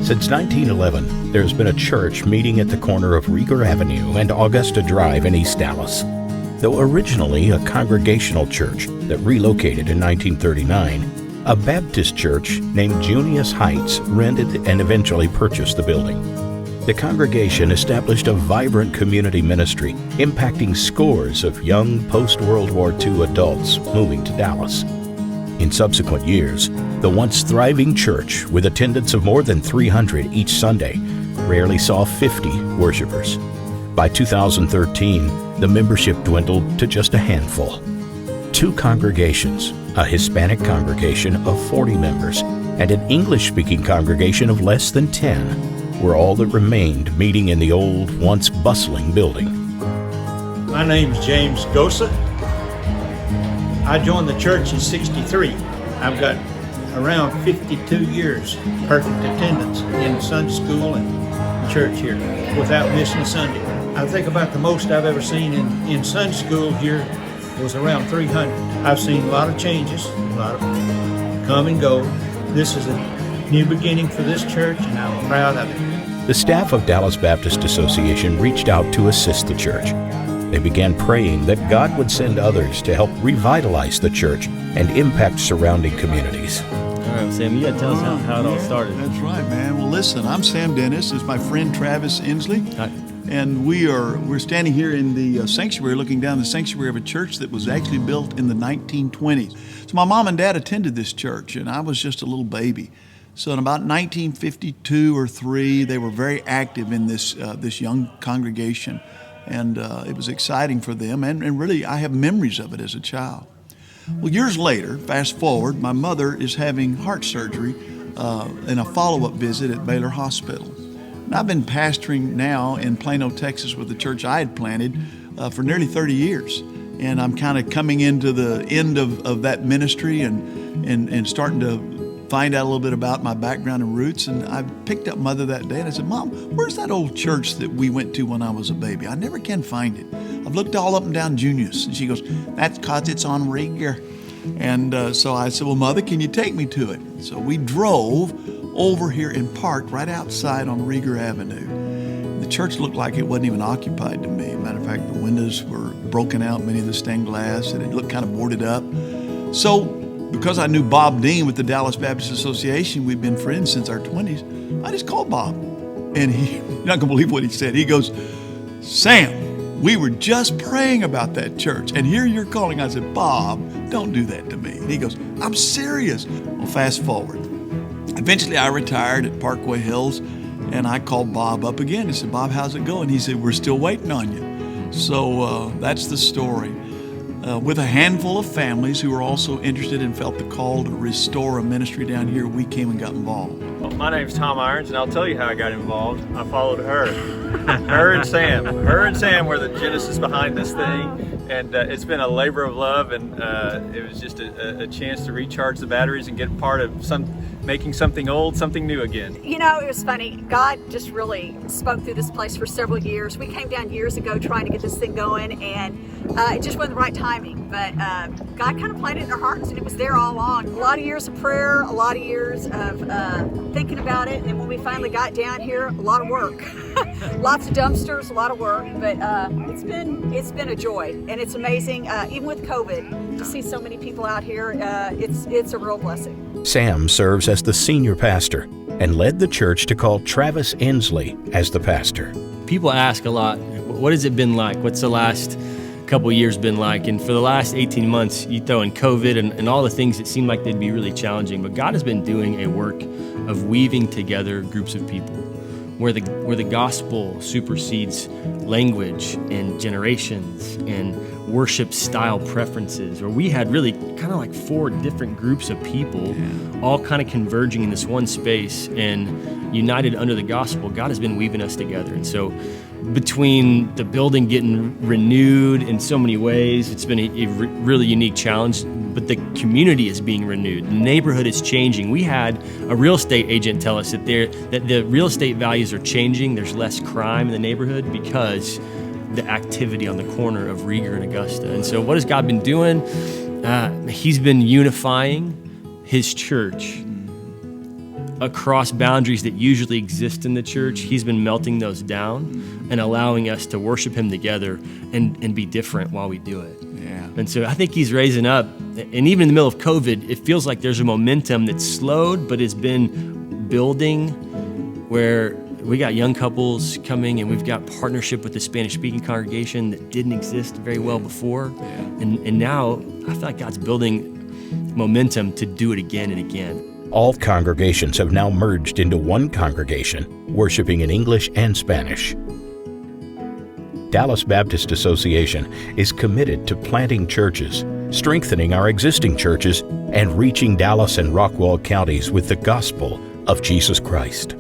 Since 1911, there's been a church meeting at the corner of Rieger Avenue and Augusta Drive in East Dallas. Though originally a congregational church that relocated in 1939, a Baptist church named Junius Heights rented and eventually purchased the building. The congregation established a vibrant community ministry, impacting scores of young post-World War II adults moving to Dallas. In subsequent years, the once thriving church, with attendance of more than 300 each Sunday, rarely saw 50 worshipers. By 2013, the membership dwindled to just a handful. 2 congregations, a Hispanic congregation of 40 members and an English-speaking congregation of less than 10, were all that remained meeting in the old, once bustling building. My name's James Gosa. I joined the church in '63. I've got around 52 years perfect attendance in Sunday school and church here without missing a Sunday. I think about the most I've ever seen in Sunday school here was around 300. I've seen a lot of changes, a lot of come and go. This is a new beginning for this church, and I'm proud of it. The staff of Dallas Baptist Association reached out to assist the church. They began praying that God would send others to help revitalize the church and impact surrounding communities. All right, Sam, you got to tell us how it all started. That's right, man. Well, listen, I'm Sam Dennis. This is my friend Travis Inslee. Hi. And we're standing here in the sanctuary, looking down the sanctuary of a church that was actually built in the 1920s. So my mom and dad attended this church, and I was just a little baby. So in about 1952 or 3, they were very active in this young congregation, and it was exciting for them. And really, I have memories of it as a child. Well, years later, fast forward, my mother is having heart surgery in a follow-up visit at Baylor Hospital. And I've been pastoring now in Plano, Texas with the church I had planted for nearly 30 years. And I'm kind of coming into the end of that ministry and starting to find out a little bit about my background and roots. And I picked up Mother that day and I said, Mom, where's that old church that we went to when I was a baby? I never can find it. I've looked all up and down Junius. And she goes, that's because it's on Rieger. And so I said, well, Mother, can you take me to it? So we drove over here and parked right outside on Rieger Avenue. The church looked like it wasn't even occupied to me. Matter of fact, the windows were broken out, many of the stained glass, and it looked kind of boarded up. So because I knew Bob Dean with the Dallas Baptist Association, we'd been friends since our 20s, I just called Bob. And you're not going to believe what he said. He goes, Sam, we were just praying about that church, and here you're calling. I said, Bob, don't do that to me. And he goes, I'm serious. Well, fast forward. Eventually, I retired at Parkway Hills, and I called Bob up again. I said, Bob, how's it going? He said, we're still waiting on you. So that's the story. With a handful of families who were also interested and felt the call to restore a ministry down here, we came and got involved. Well, my name's Tom Irons, and I'll tell you how I got involved. I followed her. Her and Sam were the genesis behind this thing. And it's been a labor of love, and it was just a chance to recharge the batteries and get part of making something old, something new again. You know, it was funny. God just really spoke through this place for several years. We came down years ago trying to get this thing going, and it just wasn't the right timing. But God kind of planted it in our hearts, and it was there all along. A lot of years of prayer, a lot of years of thinking about it, and then when we finally got down here, a lot of work. Lots of dumpsters, a lot of work, but it's been a joy, and it's amazing. Even with COVID, to see so many people out here, it's a real blessing. Sam serves as the senior pastor and led the church to call Travis Inslee as the pastor. People ask a lot, what has it been like? What's the last couple of years been like? And for the last 18 months, you throw in COVID and all the things that seemed like they'd be really challenging, but God has been doing a work of weaving together groups of people where the gospel supersedes language and generations and worship style preferences, where we had really kind of like 4 different groups of people all kind of converging in this one space and united under the gospel. God has been weaving us together. And so between the building getting renewed in so many ways, it's been a really unique challenge, but the community is being renewed. The neighborhood is changing. We had a real estate agent tell us that the real estate values are changing. There's less crime in the neighborhood because the activity on the corner of Rieger and Augusta. And so what has God been doing? He's been unifying his church across boundaries that usually exist in the church. He's been melting those down and allowing us to worship him together and be different while we do it. Yeah. And so I think he's raising up, and even in the middle of COVID, it feels like there's a momentum that's slowed, but it's been building, where we got young couples coming, and we've got partnership with the Spanish-speaking congregation that didn't exist very well before. Yeah. And now I feel like God's building momentum to do it again and again. All congregations have now merged into one congregation, worshiping in English and Spanish. Dallas Baptist Association is committed to planting churches, strengthening our existing churches, and reaching Dallas and Rockwall counties with the gospel of Jesus Christ.